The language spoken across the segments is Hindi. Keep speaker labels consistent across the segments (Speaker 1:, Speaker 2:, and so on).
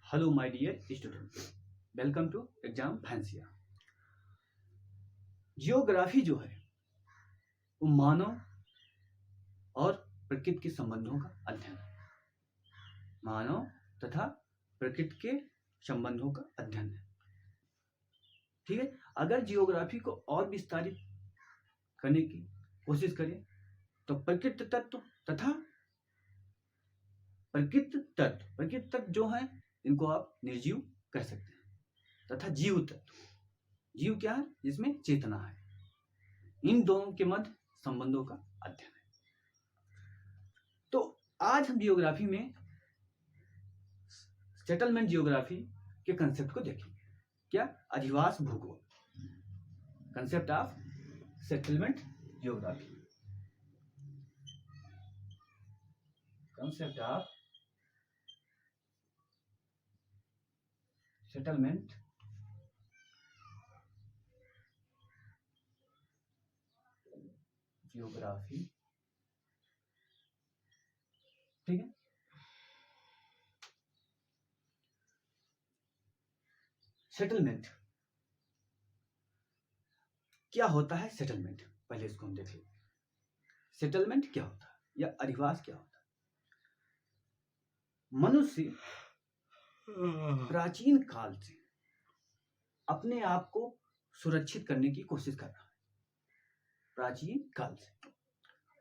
Speaker 1: Hello my dear student, welcome to exam फैंसिया। जियोग्राफी जो है वो मानव और प्रकृति के संबंधों का अध्ययन है। मानव तथा प्रकृति के संबंधों का अध्ययन है। ठीक है, अगर जियोग्राफी को और विस्तारित करने की कोशिश करें तो प्रकृति तत्व तथा प्रकृति तत्व जो है इनको आप निर्जीव कह सकते हैं तथा जीव तत्व, जीव क्या है जिसमें चेतना है, इन दोनों के मध्य संबंधों का अध्ययन है। तो आज हम जियोग्राफी में सेटलमेंट जियोग्राफी के कंसेप्ट को देखेंगे। क्या? अधिवास भूगोल, concept of settlement geography, concept of settlement geography. ठीक है, सेटलमेंट क्या होता है? सेटलमेंट पहले इसको हम देख लेंगे। सेटलमेंट क्या होता है या अधिवास क्या होता है? मनुष्य प्राचीन काल से अपने आप को सुरक्षित करने की कोशिश कर रहा है, प्राचीन काल से,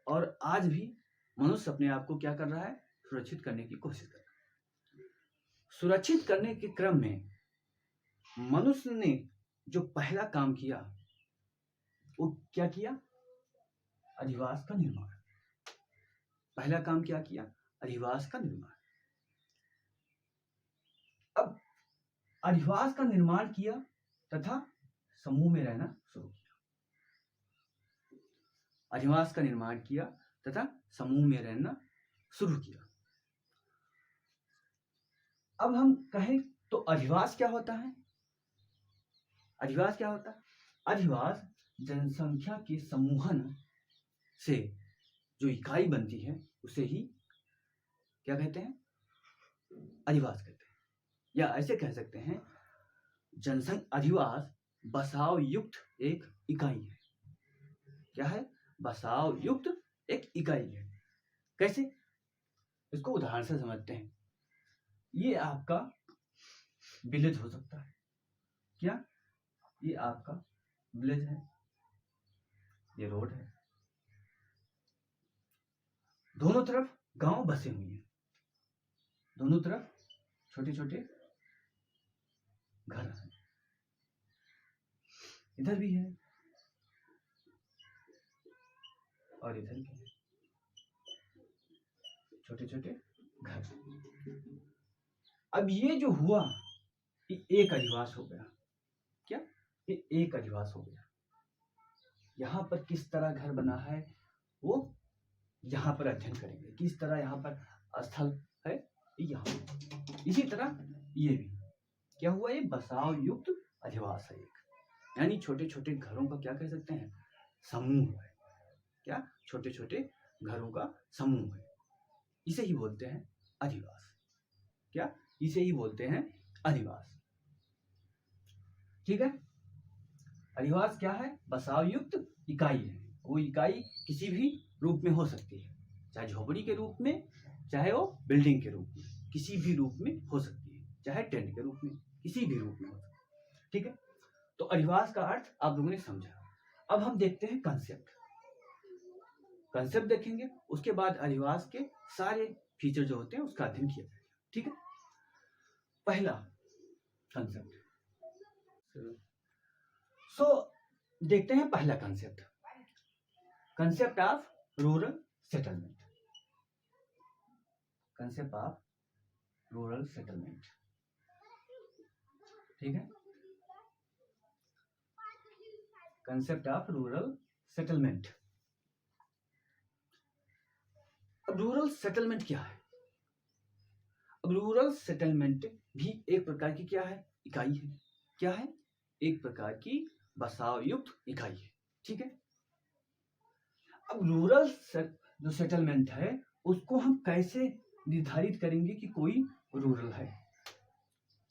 Speaker 1: और आज भी मनुष्य अपने आप को क्या कर रहा है? सुरक्षित करने की कोशिश कर रहा है। सुरक्षित करने के क्रम में मनुष्य ने जो पहला काम किया वो क्या किया? अधिवास का निर्माण। पहला काम क्या किया? अधिवास का निर्माण। अब अधिवास का निर्माण किया तथा समूह में रहना शुरू किया। अधिवास का निर्माण किया तथा समूह में रहना शुरू किया। अब हम कहें तो अधिवास क्या होता है? अधिवास क्या होता है? अधिवास जनसंख्या के समूहन से जो इकाई बनती है उसे ही क्या कहते हैं? अधिवास कहते हैं। या ऐसे कह सकते हैं अधिवास बसाव युक्त एक इकाई है। क्या है? बसाव युक्त एक इकाई है। कैसे? इसको उदाहरण से समझते हैं। ये आपका विलेज हो सकता है। क्या? ये आपका विलेज है, ये रोड है, दोनों तरफ गांव बसे हुए हैं, दोनों तरफ छोटे छोटे घर हैं, इधर भी है और इधर भी है, छोटे छोटे घर। अब ये जो हुआ ये एक अधिवास हो गया। क्या? ये एक अधिवास हो गया। यहाँ पर किस तरह घर बना है वो यहाँ पर अध्ययन करेंगे। किस तरह यहाँ पर स्थल है यहाँ। इसी तरह ये भी क्या हुआ? ये बसाव युक्त अधिवास है एक, यानी छोटे छोटे घरों का क्या कह सकते हैं? समूह है। क्या? छोटे छोटे घरों का समूह है। इसे ही बोलते हैं अधिवास। क्या? इसे ही बोलते हैं अधिवास। ठीक है, अधिवास क्या है? बसाव युक्त इकाई है। वो इकाई किसी भी रूप में हो सकती है, चाहे झोपड़ी के रूप में, चाहे वो बिल्डिंग के रूप में, किसी भी रूप में हो सकती है, चाहे टेंट के रूप में, किसी भी रूप में हो सकती है। ठीक है, तो अधिवास का अर्थ आप लोगों ने समझा। अब हम देखते हैं कंसेप्ट। कंसेप्ट देखेंगे, उसके बाद अधिवास के सारे फीचर जो होते हैं उसका अध्ययन किया जाएगा। ठीक है, पहला कंसेप्ट। देखते हैं पहला concept, concept of rural settlement. Concept of rural settlement. ठीक है, कंसेप्ट ऑफ रूरल सेटलमेंट। अब रूरल सेटलमेंट क्या है? अब रूरल सेटलमेंट भी एक प्रकार की क्या है? इकाई है। क्या है? एक प्रकार की बसाव युक्त इकाई है। ठीक है, अब रूरल जो सेटलमेंट है उसको हम कैसे निर्धारित करेंगे कि कोई रूरल है?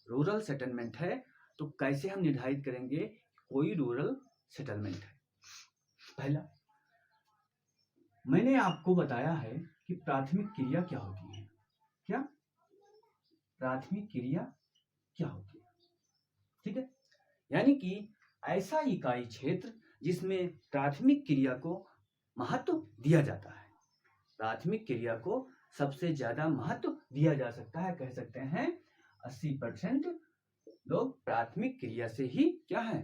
Speaker 1: रूरल सेटलमेंट है तो कैसे हम निर्धारित करेंगे कोई रूरल सेटलमेंट है। पहला, मैंने आपको बताया है कि प्राथमिक क्रिया क्या होती है। क्या प्राथमिक क्रिया क्या होती है? ठीक है, यानी कि ऐसा इकाई क्षेत्र जिसमें प्राथमिक क्रिया को महत्व दिया जाता है। प्राथमिक क्रिया को सबसे ज्यादा महत्व दिया जा सकता है। कह सकते हैं 80% लोग प्राथमिक क्रिया से ही क्या है,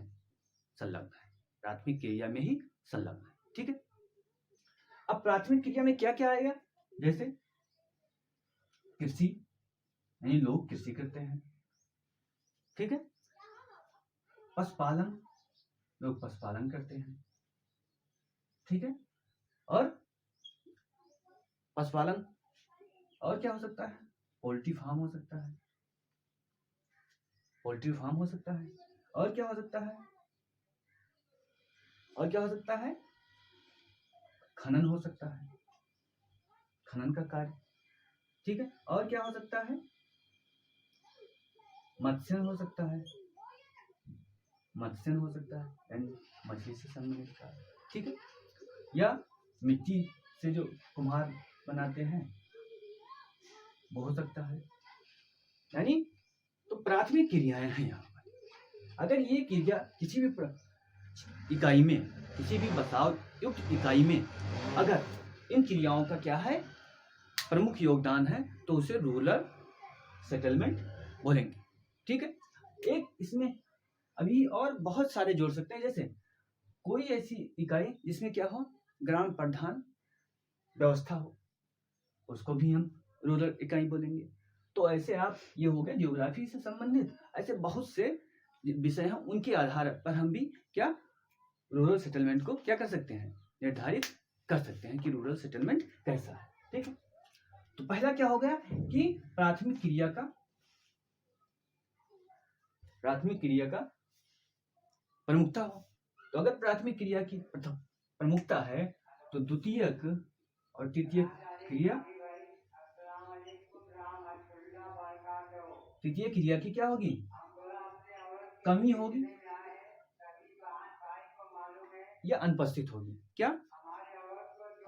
Speaker 1: संलग्न है, प्राथमिक क्रिया में ही संलग्न है। ठीक है, अब प्राथमिक क्रिया में क्या क्या आएगा, जैसे कृषि, यानी लोग कृषि करते हैं। ठीक है, पशुपालन, लोग पशुपालन करते हैं। ठीक है, और पशुपालन और क्या हो सकता है, पोल्ट्री फार्म हो सकता है, पोल्ट्री फार्म हो सकता है। और क्या हो सकता है, और क्या हो सकता है, खनन हो सकता है, खनन का कार्य। ठीक है, और क्या हो सकता है, मत्स्य हो सकता है, मत्स्य हो सकता है, यानी मछली से संबंधित कार्य। ठीक है, या मिट्टी से जो कुम्हार बनाते हैं वो हो सकता है। यानी तो प्राथमिक क्रियाएं हैं यहाँ पर। अगर ये क्रिया किसी भी इकाई में, किसी भी बसाव युक्त इकाई में अगर इन क्रियाओं का क्या है, प्रमुख योगदान है, तो उसे रूरल सेटलमेंट बोलेंगे। ठीक है, एक इसमें अभी और बहुत सारे जोड़ सकते हैं, जैसे कोई ऐसी इकाई जिसमें क्या हो, ग्राम प्रधान व्यवस्था हो, उसको भी हम रूरल इकाई बोलेंगे। तो ऐसे आप, ये हो गया ज्योग्राफी से संबंधित, ऐसे बहुत से विषय हैं, उनके आधार पर हम भी क्या रूरल सेटलमेंट को क्या कर सकते हैं, निर्धारित कर सकते हैं कि रूरल सेटलमेंट कैसा है। ठीक है, तो पहला क्या हो गया कि प्राथमिक क्रिया का प्रमुखता हो। तो अगर प्राथमिक क्रिया की प्रमुखता है तो द्वितीयक और तृतीयक क्रिया की क्या होगी, कमी होगी या अनुपस्थित होगी। क्या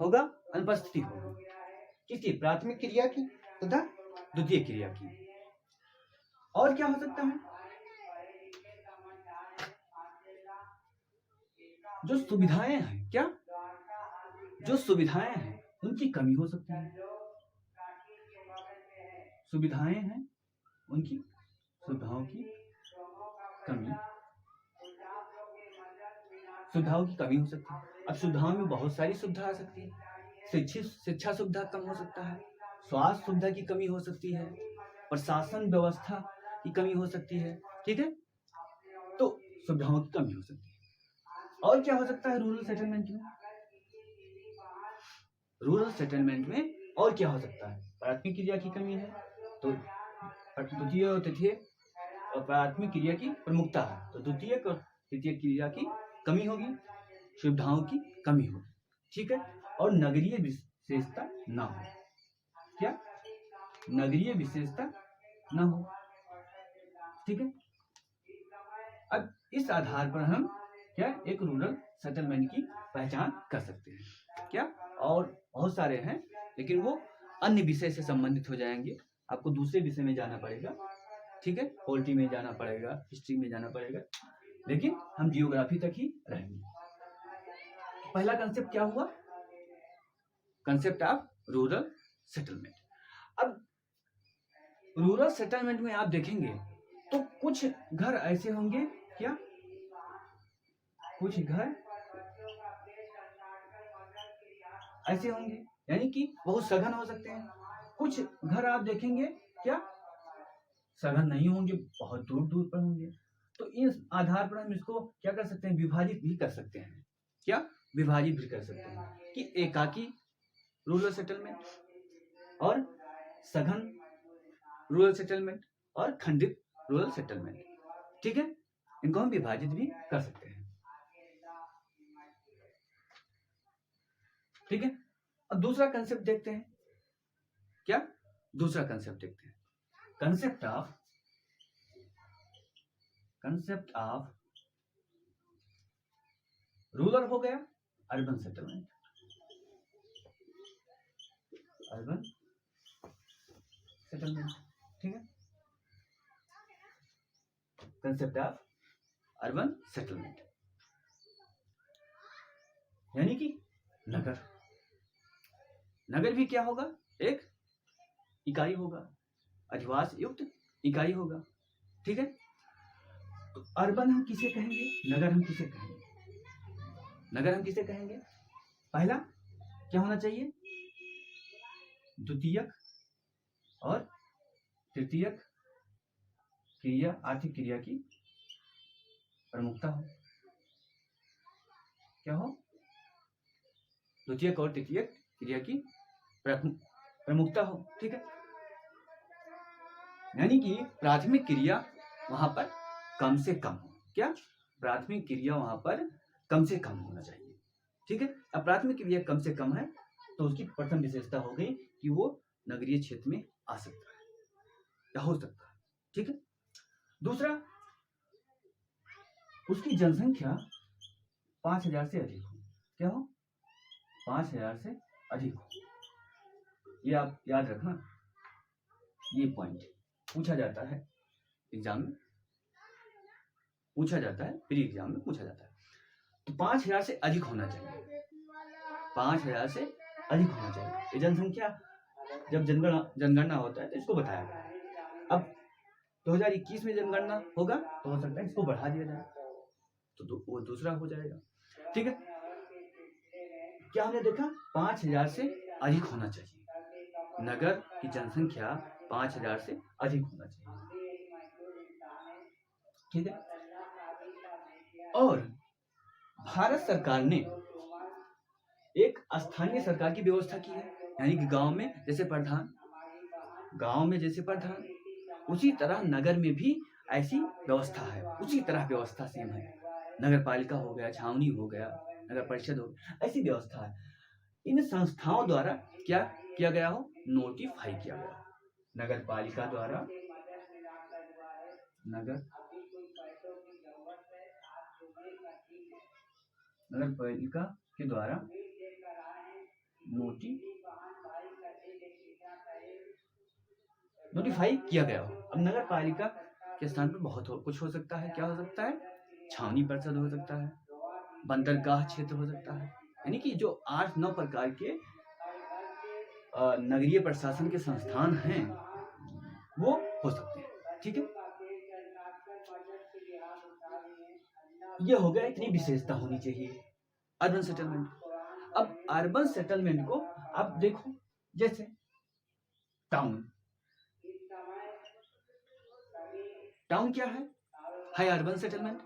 Speaker 1: होगा, अनुपस्थिति होगी। किसकी, प्राथमिक क्रिया की तथा द्वितीय क्रिया की। और क्या हो सकता है, जो सुविधाएं हैं, क्या जो सुविधाएं हैं उनकी कमी हो सकती है। सुविधाएं हैं उनकी, सुविधाओं की कमी, सुविधाओं की कमी हो सकती है। अब सुविधाओं में बहुत सारी सुविधा आ सकती है। शिक्षा सुविधा कम हो सकता है, स्वास्थ्य सुविधा की कमी हो सकती है, प्रशासन व्यवस्था की कमी हो सकती है। ठीक है, तो सुविधाओं की कमी हो सकती है। और क्या हो सकता है रूरल सेटलमेंट में, रूरल सेटलमेंट में और क्या हो सकता है, प्राथमिक क्रिया की कमी है तो द्वितीय और तृतीय, और प्राथमिक क्रिया की प्रमुखता है तो द्वितीय और तृतीय क्रिया की कमी होगी, सुविधाओं की कमी होगी। ठीक है, और नगरीय विशेषता ना हो। क्या, नगरीय विशेषता ना हो। ठीक है, अब इस आधार पर हम क्या एक रूरल सेटलमेंट की पहचान कर सकते हैं। क्या, और बहुत सारे हैं, लेकिन वो अन्य विषय से संबंधित हो जाएंगे, आपको दूसरे विषय में जाना पड़ेगा। ठीक है, पॉलिटी में जाना पड़ेगा, हिस्ट्री में जाना पड़ेगा, लेकिन हम जियोग्राफी तक ही रहेंगे। पहला कंसेप्ट क्या हुआ, कंसेप्ट ऑफ रूरल सेटलमेंट। अब रूरल सेटलमेंट में आप देखेंगे तो कुछ घर ऐसे होंगे, क्या कुछ घर ऐसे होंगे यानी कि बहुत सघन हो सकते हैं। कुछ घर आप देखेंगे क्या सघन नहीं होंगे, बहुत दूर दूर पर होंगे। तो इस आधार पर हम इसको क्या कर सकते हैं, विभाजित भी कर सकते हैं। क्या, विभाजित भी कर सकते हैं कि एकाकी रूरल सेटलमेंट और सघन रूरल सेटलमेंट और खंडित रूरल सेटलमेंट। ठीक है, इनको हम विभाजित भी कर सकते हैं। ठीक है, अब दूसरा कंसेप्ट देखते हैं। क्या, दूसरा कंसेप्ट देखते हैं, concept of concept of rural हो गया, अर्बन सेटलमेंट, अर्बन सेटलमेंट, ठीक है। कंसेप्ट ऑफ अर्बन सेटलमेंट यानी कि नगर, नगर भी क्या होगा, एक इकाई होगा, अधिवास युक्त इकाई होगा, ठीक है। तो अर्बन हम किसे कहेंगे, नगर हम किसे कहेंगे, नगर हम किसे कहेंगे, पहला क्या होना चाहिए, द्वितीयक और तृतीयक क्रिया, आर्थिक क्रिया की प्रमुखता हो, क्या हो, द्वितीयक और तृतीयक क्रिया की प्रमुखता हो, ठीक है। यानी कि प्राथमिक क्रिया वहां पर कम से कम हो, क्या, प्राथमिक क्रिया वहां पर कम से कम होना चाहिए, ठीक है। अब प्राथमिक क्रिया कम से कम है तो उसकी प्रथम विशेषता हो गई कि वो नगरीय क्षेत्र में आ सकता है या हो सकता है, ठीक है। दूसरा, उसकी जनसंख्या 5000 से अधिक हो, क्या हो, 5000 से अधिक हो, ये आप याद रखना, ये पॉइंट पूछा जाता है एग्जाम में, पूछा जाता है, प्री एग्जाम में पूछा जाता है। तो 5000 से अधिक होना चाहिए, 5000 से अधिक होना चाहिए। ये जनसंख्या जब जनगणना होता है तो इसको बताया गया है। अब 2021 में जनगणना होगा तो हो सकता है इसको बढ़ा दिया जाए, तो वो दूसरा हो जाएगा, ठीक है। क्या हमने देखा, 5000 से अधिक होना चाहिए, नगर की जनसंख्या 5000 से अधिक होना चाहिए, ठीक है। और भारत सरकार ने एक स्थानीय सरकार की व्यवस्था की है, यानी कि गांव में जैसे प्रधान, गांव में जैसे प्रधान, उसी तरह नगर में भी ऐसी व्यवस्था है, उसी तरह व्यवस्था सेम है। नगर पालिका हो गया, छावनी हो गया, नगर परिषद हो गया, ऐसी व्यवस्था है। इन संस्थाओं द्वारा क्या किया गया हो, नोटिफाई किया गया, नगर पालिका द्वारा, नगर पालिका के द्वारा नोटिफाई किया गया हो। अब नगर पालिका के स्थान पर बहुत कुछ हो सकता है, क्या हो सकता है, छावनी परिषद हो सकता है, बंदरगाह क्षेत्र हो सकता है, यानी कि जो 8-9 प्रकार के नगरीय प्रशासन के संस्थान हैं वो हो सकते हैं, ठीक है। ये हो गया, इतनी विशेषता होनी चाहिए अर्बन सेटलमेंट। अब अर्बन सेटलमेंट को आप देखो, जैसे टाउन, टाउन क्या है अर्बन सेटलमेंट,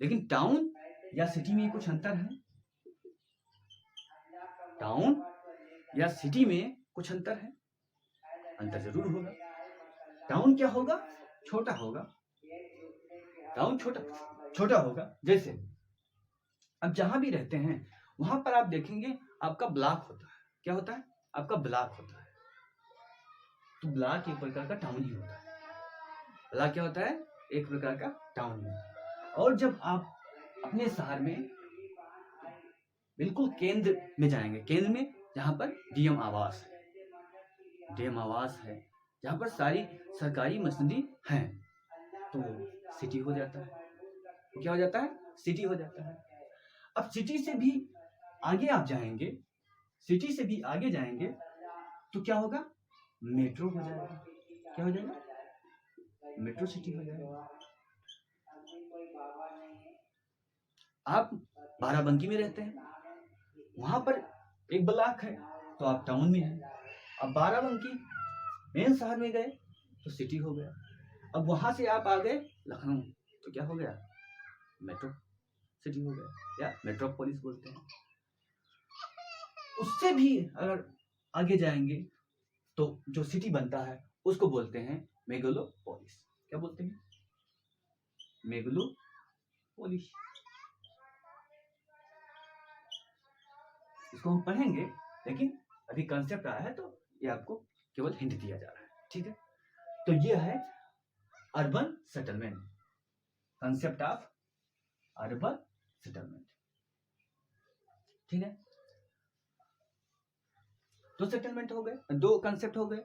Speaker 1: लेकिन टाउन या सिटी में कुछ अंतर है, टाउन या सिटी में कुछ अंतर है, अंतर जरूर होगा। टाउन क्या होगा, छोटा होगा, टाउन छोटा होगा। जैसे अब जहां भी रहते हैं वहां पर आप देखेंगे आपका ब्लॉक होता है, क्या होता है, आपका ब्लॉक होता है। तो ब्लॉक एक प्रकार का टाउन ही होता है, ब्लॉक क्या होता है, एक प्रकार का टाउन है। और जब आप अपने शहर में बिल्कुल केंद्र में जाएंगे, केंद्र में जहां पर डीएम आवास है, डीएम आवास है, जहां पर सारी सरकारी मशीनरी हैं, तो सिटी हो जाता है, तो क्या हो जाता है, सिटी हो जाता है। अब सिटी से भी आगे आप जाएंगे, सिटी से भी आगे जाएंगे तो क्या होगा, मेट्रो हो जाएगा, क्या हो जाएगा, मेट्रो सिटी हो जाएगा। आप बाराबंकी में रहते हैं, वहां पर एक ब्लॉक है तो आप टाउन में हैं। अब बाराबंकी मेन शहर में गए तो सिटी हो गया। अब वहां से आप आ गए लखनऊ तो क्या हो गया, मेट्रो सिटी हो गया, या मेट्रोपोलिस बोलते हैं। उससे भी अगर आगे जाएंगे तो जो सिटी बनता है उसको बोलते हैं मेगालोपोलिस, क्या बोलते हैं, मेगालोपोलिस। इसको हम पढ़ेंगे, लेकिन अभी कंसेप्ट आया है तो ये आपको केवल हिंट दिया जा रहा है, ठीक है। तो ये है urban settlement. Concept of urban settlement. ठीक है, दो सेटलमेंट हो गए, दो कंसेप्ट हो गए,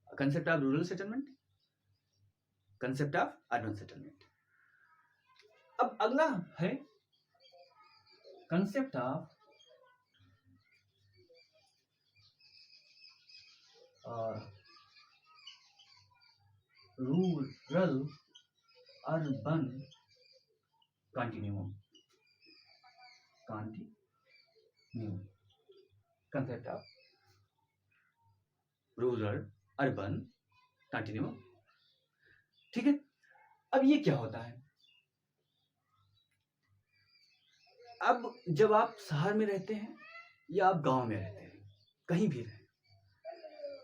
Speaker 1: concept of rural settlement, concept of urban settlement. अब अगला है concept of rural urban continuum, concept of rural urban continuum. ठीक है, अब ये क्या होता है? अब जब आप शहर में रहते हैं या आप गांव में रहते हैं, कहीं भी रहें,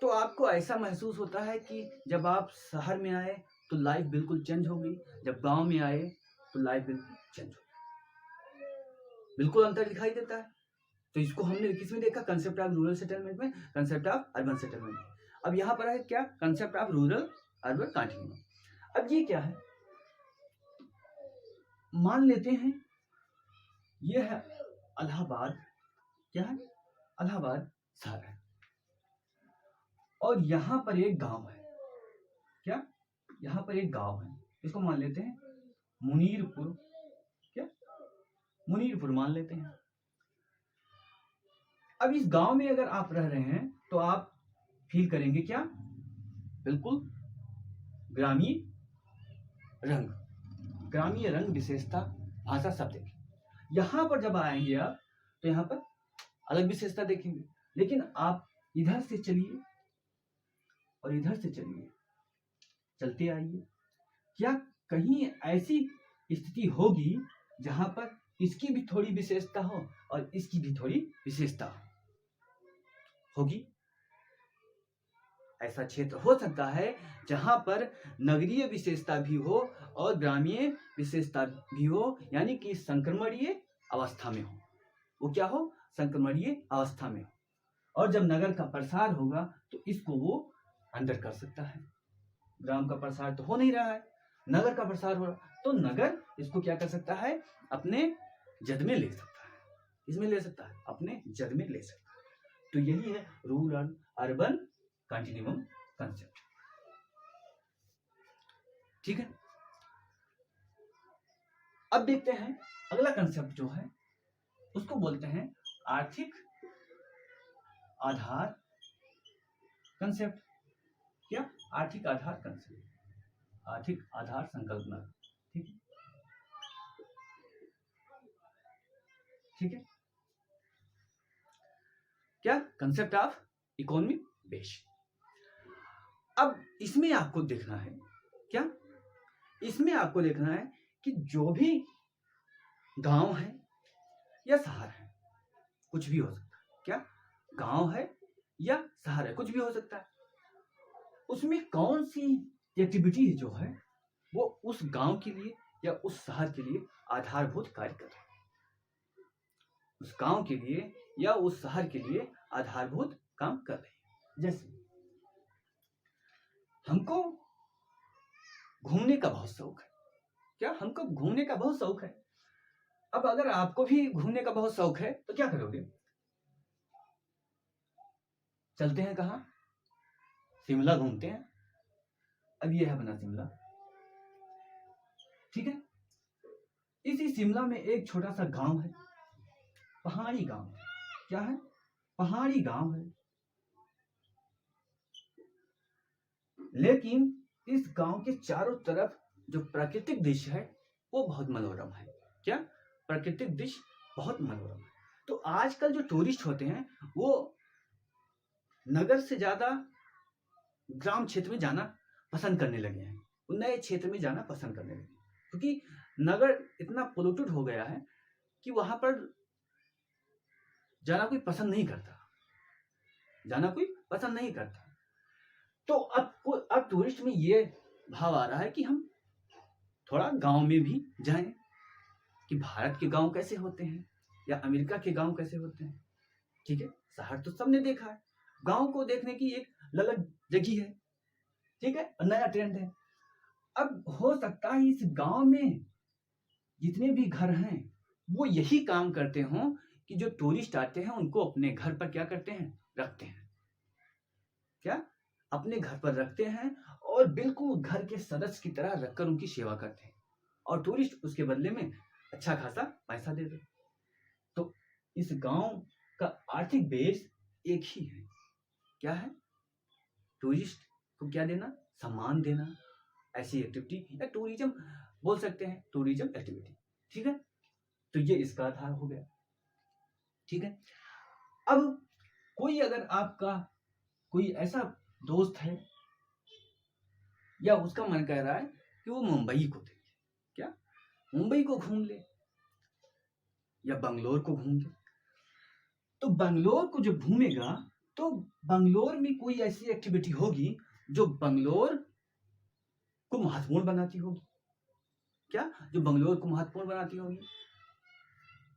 Speaker 1: तो आपको ऐसा महसूस होता है कि जब आप शहर में आए तो लाइफ बिल्कुल चेंज हो गई, जब गांव में आए तो लाइफ बिल्कुल चेंज हो गई, बिल्कुल अंतर दिखाई देता है। तो इसको हमने किस में देखा? कंसेप्ट ऑफ रूरल सेटलमेंट में, कंसेप्ट ऑफ अर्बन सेटलमेंट में। अब यहाँ पर है क्या? Concept of rural urban continuum. अब ये क्या है? मान लेते हैं ये है इलाहाबाद, क्या है? इलाहाबाद शहर है, और यहाँ पर एक गांव है, क्या? यहाँ पर एक गांव है, इसको मान लेते हैं मुनीरपुर, क्या? मुनीरपुर मान लेते हैं। अब इस गांव में अगर आप रह रहे हैं तो आप फील करेंगे क्या? बिल्कुल ग्रामीण रंग, ग्रामीण रंग, विशेषता, भाषा सब देखेंगे। यहां पर जब आएंगे आप तो यहाँ पर अलग विशेषता देखेंगे। लेकिन आप इधर से चलिए और इधर से चलिए, चलते आइए, क्या कहीं ऐसी स्थिति होगी जहां पर इसकी भी थोड़ी विशेषता हो और इसकी भी थोड़ी विशेषता होगी? ऐसा क्षेत्र हो सकता है जहां पर नगरीय विशेषता भी हो और ग्रामीण विशेषता भी हो, यानी कि संक्रमणीय अवस्था में हो। वो क्या हो? संक्रमणीय अवस्था में हो। और जब नगर का प्रसार होगा तो इसको वो अंदर कर सकता है। ग्राम का प्रसार तो हो नहीं रहा है, नगर का प्रसार हो रहा, तो नगर इसको क्या कर सकता है? अपने जद में ले सकता है। इसमें ले सकता है, अपने जद में ले सकता है। तो यही है रूरल अर्बन कंटिन्यूम कंसेप्ट। ठीक है, अब देखते हैं अगला कंसेप्ट जो है उसको बोलते हैं आर्थिक आधार कंसेप्ट। क्या? आर्थिक आधार कंसेप्ट, आर्थिक आधार संकल्पना। ठीक है, ठीक है, क्या? Concept of economic base. अब इसमें आपको देखना है, क्या? इसमें आपको देखना है कि जो भी गांव है या शहर है, कुछ भी हो सकता है, क्या? गांव है या शहर है, कुछ भी हो सकता है, उसमें कौन सी एक्टिविटी जो है वो उस गांव के लिए या उस शहर के लिए आधारभूत कार्य कर रहे हैं, उस गांव के लिए या उस शहर के लिए आधारभूत काम कर रहे हैं। जैसे हमको घूमने का बहुत शौक है, क्या? हमको घूमने का बहुत शौक है। अब अगर आपको भी घूमने का बहुत शौक है तो क्या करोगे? चलते हैं कहाँ? शिमला घूमते हैं। अब ये है अपना शिमला, ठीक है। इसी शिमला में एक छोटा सा गांव है, पहाड़ी गांव। क्या है? पहाड़ी गांव है। लेकिन इस गांव के चारों तरफ जो प्राकृतिक दृश्य है वो बहुत मनोरम है। क्या? प्राकृतिक दृश्य बहुत मनोरम है। तो आजकल जो टूरिस्ट होते हैं वो नगर से ज्यादा ग्राम क्षेत्र में जाना पसंद करने लगे हैं, वो नए क्षेत्र में जाना पसंद करने लगे, क्योंकि नगर इतना पोल्यूटेड हो गया है कि वहां पर जाना कोई पसंद नहीं करता, जाना कोई पसंद नहीं करता। तो अब टूरिस्ट में ये भाव आ रहा है कि हम थोड़ा गांव में भी जाएं, कि भारत के गांव कैसे होते हैं या अमेरिका के गांव कैसे होते हैं। ठीक है, शहर तो सबने देखा है, गांव को देखने की एक अलग जगह है। ठीक है, नया ट्रेंड है। अब हो सकता है इस गांव में जितने भी घर हैं वो यही काम करते हों कि जो टूरिस्ट आते हैं उनको अपने घर पर क्या करते हैं, रखते हैं। क्या अपने घर पर रखते हैं और बिल्कुल घर के सदस्य की तरह रखकर उनकी सेवा करते हैं और टूरिस्ट उसके बदले में अच्छा खासा पैसा दे दे। तो इस गांव का आर्थिक बेस एक ही है, क्या है, टूरिस्ट को क्या देना, सम्मान देना, ऐसी एक्टिविटी या टूरिज्म बोल सकते हैं, टूरिज्म एक्टिविटी। ठीक है, तो ये इसका आधार हो गया। ठीक है, अब कोई अगर आपका कोई ऐसा दोस्त है या उसका मन कह रहा है कि वो मुंबई को देखे, क्या मुंबई को घूम ले या बंगलोर को घूम ले, तो बंगलोर को जब घूमेगा तो बंगलोर में कोई ऐसी एक्टिविटी होगी जो बंगलोर को महत्वपूर्ण बनाती होगी। क्या, जो बंगलोर को महत्वपूर्ण बनाती होगी।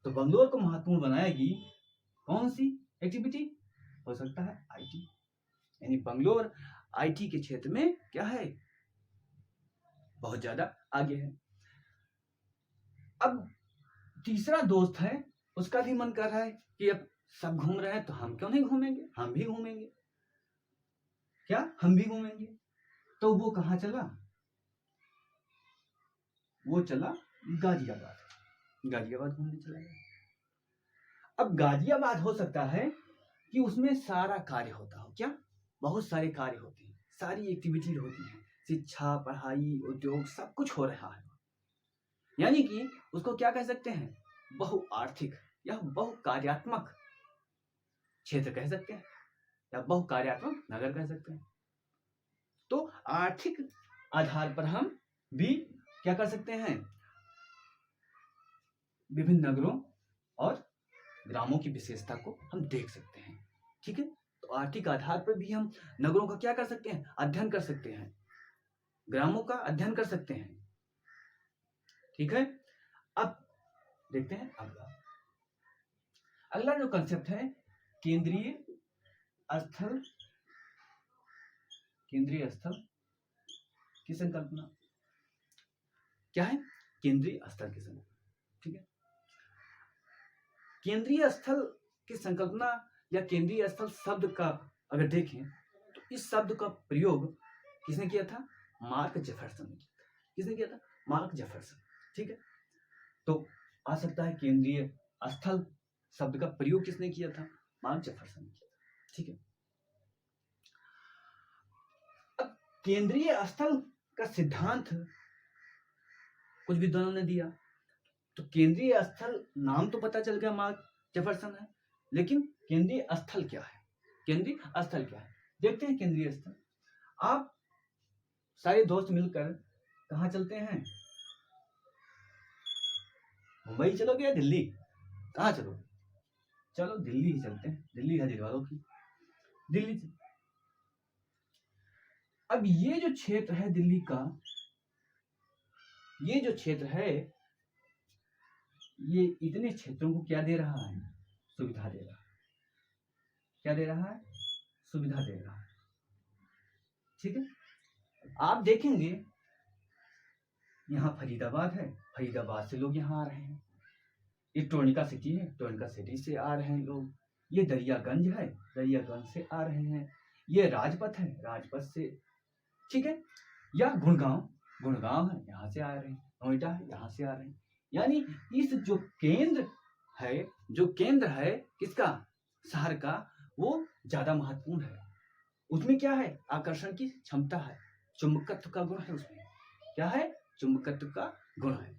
Speaker 1: तो बंगलोर को महत्वपूर्ण बनाएगी कौन सी एक्टिविटी, हो सकता है आईटी, यानी बंगलोर आईटी के क्षेत्र में क्या है, बहुत ज्यादा आगे है। अब तीसरा दोस्त है, उसका भी मन कर रहा है कि अब सब घूम रहे हैं तो हम क्यों नहीं घूमेंगे, हम भी घूमेंगे, क्या हम भी घूमेंगे। तो वो कहाँ चला, वो चला गाजियाबाद, गाजियाबाद घूमने चला गया। अब गाजियाबाद हो सकता है कि उसमें सारा कार्य होता हो, क्या बहुत सारे कार्य होते हैं, सारी एक्टिविटी होती है, शिक्षा, पढ़ाई, उद्योग, सब कुछ हो रहा है। यानी कि उसको क्या कह सकते हैं, बहुआर्थिक या बहुकार्यात्मक क्षेत्र कह सकते हैं या बहुकार्यात्मक नगर कह सकते हैं। तो आर्थिक आधार पर हम भी क्या कर सकते हैं, विभिन्न नगरों और ग्रामों की विशेषता को हम देख सकते हैं। ठीक है, तो आर्थिक आधार पर भी हम नगरों का क्या कर सकते हैं, अध्ययन कर सकते हैं, ग्रामों का अध्ययन कर सकते हैं। ठीक है, अब देखते हैं अगला अगला जो कंसेप्ट है, केंद्रीय स्थल, केंद्रीय स्थल की संकल्पना। क्या है, केंद्रीय स्थल की संकल्पना। ठीक है, केंद्रीय स्थल की संकल्पना या केंद्रीय स्थल शब्द का अगर देखें तो इस शब्द का प्रयोग किसने किया था, मार्क जेफरसन ने किया था। किसने किया था, मार्क जेफरसन। ठीक है, तो आ सकता है केंद्रीय स्थल शब्द का प्रयोग किसने किया था, मार्क जेफरसन ने किया था। ठीक है, अब केंद्रीय स्थल का सिद्धांत कुछ विद्वानों ने दिया, तो केंद्रीय स्थल नाम तो पता चल गया मार्क जेफरसन है, लेकिन केंद्रीय स्थल क्या है, केंद्रीय स्थल क्या है, देखते हैं। केंद्रीय स्थल, आप सारे दोस्त मिलकर कहाँ चलते हैं, मुंबई चलोगे या दिल्ली, कहाँ चलोगे, चलो दिल्ली ही चलते हैं, दिल्ली है दिलवालों की, दिल्ली से। अब ये जो क्षेत्र है दिल्ली का, ये जो क्षेत्र है, ये इतने क्षेत्रों को क्या दे रहा है, सुविधा दे रहा है। क्या दे रहा है, सुविधा दे रहा है। ठीक है, आप देखेंगे यहाँ फरीदाबाद है, फरीदाबाद से लोग यहाँ आ रहे हैं, ये टोनिका सिटी है, टोनिका सिटी से आ रहे हैं लोग, ये दरियागंज है, दरियागंज से आ रहे हैं, ये राजपथ है, राजपथ से। ठीक है, या गुड़गांव, गुड़गांव है, यहाँ से आ रहे हैं, नोएडा है, यहाँ से आ रहे हैं। यानी इस जो केंद्र है, जो केंद्र है किसका, शहर का, वो ज्यादा महत्वपूर्ण है। उसमें क्या है, आकर्षण की क्षमता है, चुंबकत्व का गुण है उसमें, क्या है, चुंबकत्व का गुण है।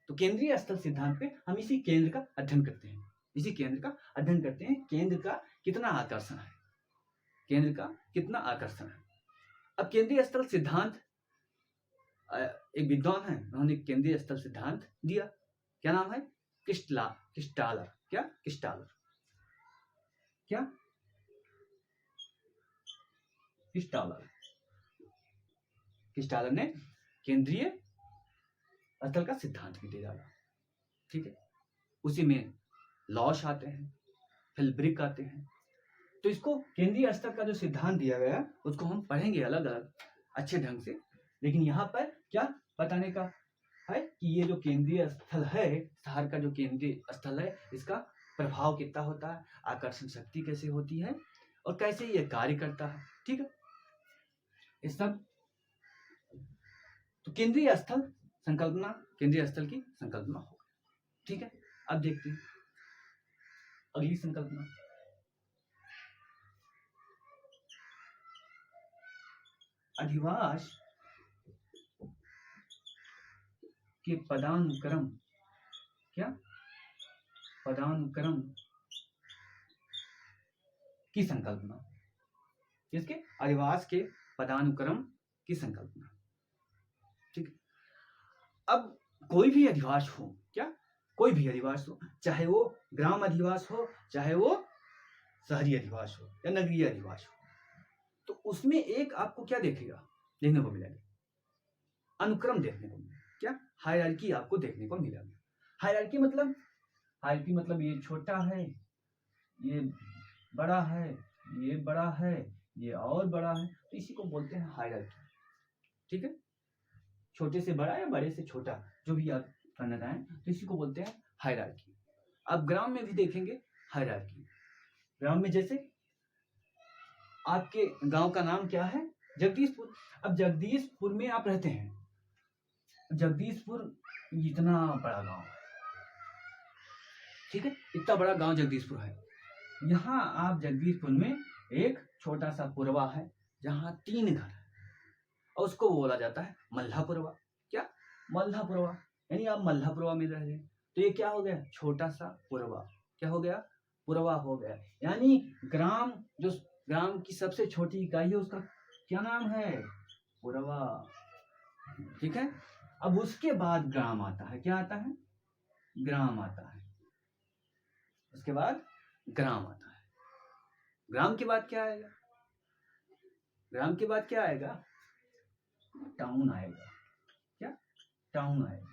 Speaker 1: तो केंद्रीय स्थल सिद्धांत पे हम इसी केंद्र का अध्ययन करते हैं, इसी केंद्र का अध्ययन करते हैं, केंद्र का कितना आकर्षण है, केंद्र का कितना आकर्षण है। अब केंद्रीय स्थल सिद्धांत, एक विद्वान है, उन्होंने केंद्रीय स्थल सिद्धांत दिया, क्या नाम है, किस्टालर। क्या, किस्टालर, क्या, किस्टालर। किस्टालर ने केंद्रीय स्थल का सिद्धांत भी दे डाला। ठीक है, उसी में लॉश आते हैं, फिर ब्रिक आते हैं। तो इसको केंद्रीय स्तर का जो सिद्धांत दिया गया उसको हम पढ़ेंगे अलग अलग अच्छे ढंग से, लेकिन यहाँ पर क्या बताने का है कि ये जो केंद्रीय स्थल है, शहर का जो केंद्रीय स्थल है, इसका प्रभाव कितना होता है, आकर्षण शक्ति कैसे होती है और कैसे ये कार्य करता है। ठीक है, इस सब तो केंद्रीय स्थल संकल्पना, केंद्रीय स्थल की संकल्पना हो। ठीक है, अब देखते हैं अगली संकल्पना। अधिवास के पदानुक्रम, क्या पदानुक्रम की संकल्पना, इसके अधिवास के पदानुक्रम की संकल्पना। ठीक है, अब कोई भी अधिवास हो, क्या कोई भी अधिवास हो, चाहे वो ग्राम अधिवास हो, चाहे वो शहरी अधिवास हो या नगरीय अधिवास हो, तो उसमें एक आपको क्या देखने को मिलेगा, अनुक्रम देखने को मिलेगा। क्या हायरार्की आपको देखने को मिलेगा। हायरार्की मतलब ये छोटा है, ये बड़ा है, ये बड़ा है, ये और बड़ा है, तो इसी को बोलते हैं हायरार्की। ठीक है, छोटे से बड़ा या बड़े से छोटा जो भी आप करना चाहें, तो इसी को बोलते हैं हायरार्की। अब ग्राम में भी देखेंगे हायरार्की। ग्राम में जैसे आपके गांव का नाम क्या है, जगदीशपुर। अब जगदीशपुर में आप रहते हैं, जगदीशपुर इतना बड़ा गांव है, ठीक है, इतना बड़ा गांव जगदीशपुर है। यहाँ आप जगदीशपुर में एक छोटा सा पुरवा है जहाँ 3 घर है और उसको बोला जाता है मल्लापुरवा। क्या मल्लापुरवा, यानी आप मल्लापुरवा में रह रहे हैं, तो ये क्या हो गया, छोटा सा पुरवा। क्या हो गया, पुरवा हो गया। यानी ग्राम की सबसे छोटी इकाई है, उसका क्या नाम है, पुरवा। ठीक है, अब उसके बाद ग्राम आता है। क्या आता है, ग्राम आता है। उसके बाद ग्राम आता है। ग्राम के बाद क्या आएगा, ग्राम के बाद क्या आएगा, टाउन आएगा। क्या, टाउन आएगा।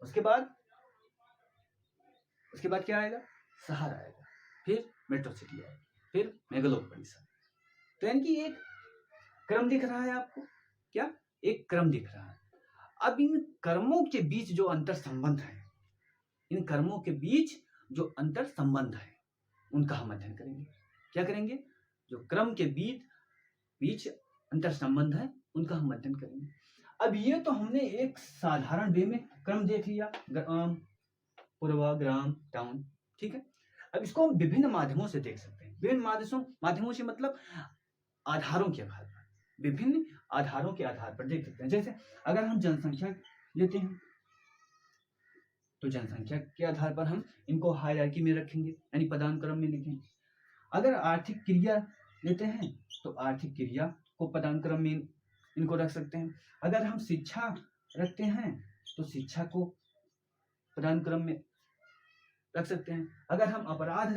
Speaker 1: उसके बाद क्या आएगा, शहर आएगा, फिर मेट्रो सिटी आएगी, फिर मेगालोपोलिस। तो यानी कि एक क्रम दिख रहा है आपको, क्या एक क्रम दिख रहा है। अब इन कर्मों के बीच जो अंतर संबंध है, इन कर्मों के बीच जो अंतर संबंध है उनका हम अध्ययन करेंगे। क्या करेंगे, जो क्रम के बीच अंतर संबंध है उनका हम अध्ययन करेंगे। अब ये तो हमने एक साधारण वे में क्रम देख लिया, ग्राम, पूर्वा, ग्राम, टाउन। ठीक है, अब इसको हम विभिन्न माध्यमों से देख सकते हैं। विभिन्न माध्यमों से मतलब आधारों के आधार पर, विभिन्न आधारों के आधार पर देख सकते हैं। जैसे अगर हम जनसंख्या लेते हैं तो जनसंख्या के आधार पर हम इनको हायरार्की में रखेंगे, यानी पदानुक्रम में लिखेंगे। अगर आर्थिक क्रिया लेते हैं तो आर्थिक क्रिया को पदानुक्रम में इनको रख सकते हैं। अगर हम शिक्षा रखते हैं तो शिक्षा को पदानुक्रम में रख सकते हैं। अगर हम अपराध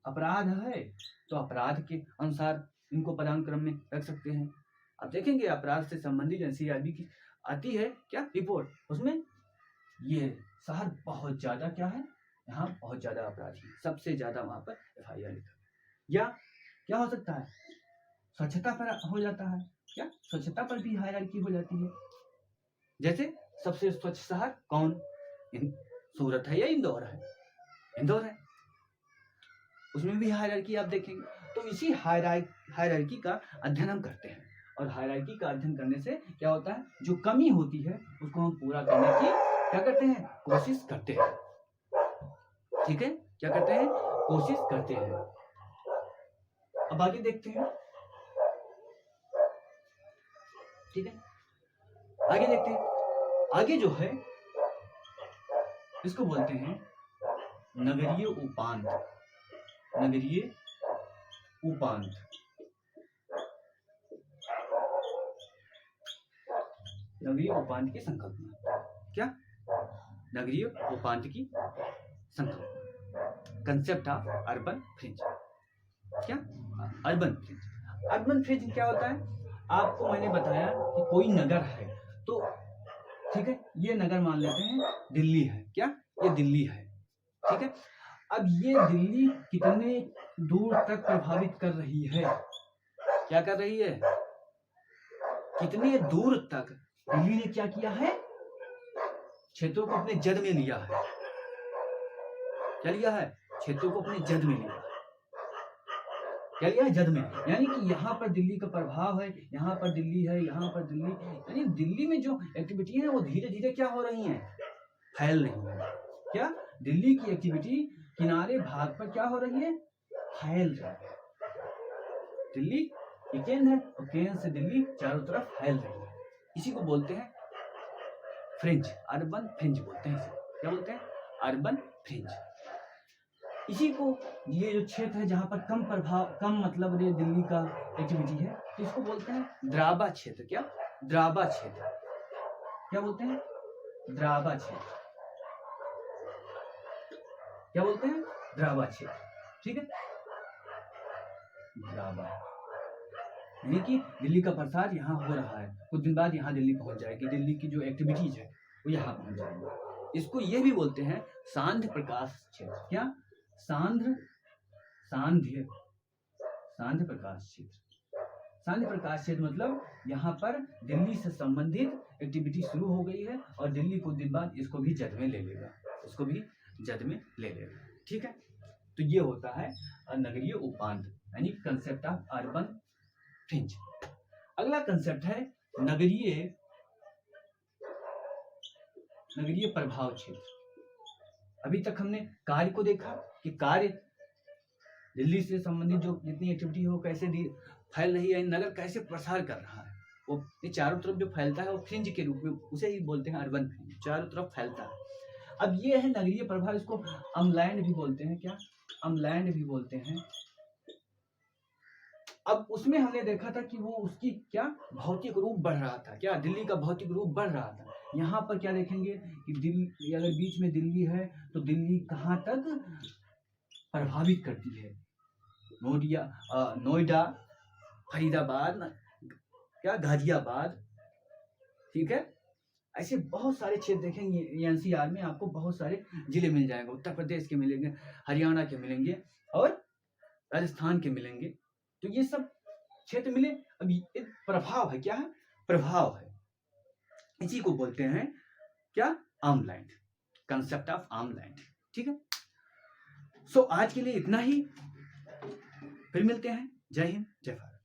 Speaker 1: अपराध है तो अपराध के अनुसार इनको पदानुक्रम में रख सकते हैं। आप देखेंगे अपराध से संबंधित एनसीआरबी की आती है क्या रिपोर्ट, उसमें ये शहर बहुत ज्यादा क्या है, यहाँ बहुत ज्यादा अपराधी, सबसे ज्यादा वहां पर FIR लिखा। या क्या हो सकता है, स्वच्छता पर हो जाता है। क्या स्वच्छता पर भी हायरार्की हो जाती है। जैसे सबसे स्वच्छ शहर कौन, सूरत है या इंदौर है, इंदौर है, उसमें भी हायरार्की आप देखेंगे। तो इसी हायरार्की का अध्ययन हम करते हैं, और हायरार्की का अध्ययन करने से क्या होता है, जो कमी होती है उसको हम पूरा करने की क्या करते हैं, कोशिश करते हैं। ठीक है, क्या करते हैं, कोशिश करते हैं। अब आगे देखते हैं। ठीक है, आगे देखते हैं। आगे जो है इसको बोलते हैं नगरीय उपांत। नगरीय उपांत, नगरीय उपांत की संकल्पना। क्या, नगरीय उपांत की संकल्पना, कंसेप्ट ऑफ अर्बन फ्रिंज। क्या, अर्बन फ्रिंज। अर्बन फ्रिंज क्या होता है, आपको मैंने बताया कि कोई नगर है, तो ठीक है, ये नगर मान लेते हैं दिल्ली है। क्या, ये दिल्ली है। ठीक है, अब ये दिल्ली कितने दूर तक प्रभावित कर रही है, क्या कर रही है, कितने दूर तक दिल्ली ने क्या किया है, क्षेत्रों को अपने जद में लिया है। क्या लिया है, क्षेत्रों को अपने जद में लिया है। क्या लिया है, जद में। यानी कि यहाँ पर दिल्ली का प्रभाव है, यहाँ पर दिल्ली है, यहाँ पर दिल्ली, यानी दिल्ली में जो एक्टिविटी है वो धीरे धीरे क्या हो रही है, फैल रही है। क्या, दिल्ली की एक्टिविटी किनारे भाग पर क्या हो रही है, फैल रही है। दिल्ली ये केंद्र है और केंद्र से दिल्ली चारों तरफ फैल रही है। इसी को बोलते हैं फ्रिंज, अर्बन फ्रिंज बोलते हैं इसे। क्या बोलते हैं, अर्बन फ्रिंज। इसी को, ये जो क्षेत्र है जहां पर कम प्रभाव, कम मतलब ये दिल्ली का एक्टिविटी है, तो इसको बोलते हैं द्राबा क्षेत्र। क्या, द्राबा क्षेत्र। क्या बोलते हैं, द्राबा क्षेत्र। क्या बोलते हैं, द्राबा क्षेत्र। ठीक है, द्राबा, यानी कि दिल्ली का प्रसार यहाँ हो रहा है, कुछ दिन बाद यहाँ दिल्ली पहुंच जाएगी, दिल्ली की जो एक्टिविटीज है वो यहाँ पहुंच जाएगी। इसको ये भी बोलते हैं सांध्य प्रकाश क्षेत्र। क्या, सांध्य प्रकाश क्षेत्र। सांध्य प्रकाश क्षेत्र मतलब यहाँ पर दिल्ली से संबंधित एक्टिविटी शुरू हो गई है और दिल्ली कुछ दिन बाद इसको भी जद में ले लेगा, इसको भी जद में ले लेगा। ठीक है, तो ये होता है नगरीय उपांत, यानी कंसेप्ट ऑफ अर्बन फ्रिंज। अगला कंसेप्ट है नगरीय प्रभाव क्षेत्र। अभी तक हमने कार्य को देखा कि कार्य दिल्ली से संबंधित जो जितनी एक्टिविटी हो कैसे फैल रही है, नगर कैसे प्रसार कर रहा है, वो ये चारों तरफ जो फैलता है वो फ्रिंज के रूप में, उसे ही बोलते हैं अर्बन फ्रिंज, चारों तरफ फैलता है। अब ये है नगरीय प्रभाव, इसको अम्लैंड भी बोलते हैं। क्या, अम्लैंड भी बोलते हैं। अब उसमें हमने देखा था कि वो उसकी क्या भौतिक रूप बढ़ रहा था। क्या, दिल्ली का भौतिक रूप बढ़ रहा था। यहाँ पर क्या देखेंगे कि दिल्ली, अगर बीच में दिल्ली है तो दिल्ली कहाँ तक प्रभावित करती है, नोएडा, फरीदाबाद, क्या, गाजियाबाद। ठीक है, ऐसे बहुत सारे क्षेत्र देखेंगे, एनसीआर में आपको बहुत सारे जिले मिल जाएंगे, उत्तर प्रदेश के मिलेंगे, हरियाणा के मिलेंगे और राजस्थान के मिलेंगे। तो ये सब क्षेत्र मिले। अब ये प्रभाव है, क्या है, प्रभाव है। इसी को बोलते हैं क्या, आर्मलैंड, कंसेप्ट ऑफ आर्मलैंड। ठीक है, सो आज के लिए इतना ही, फिर मिलते हैं। जय हिंद, जय भारत।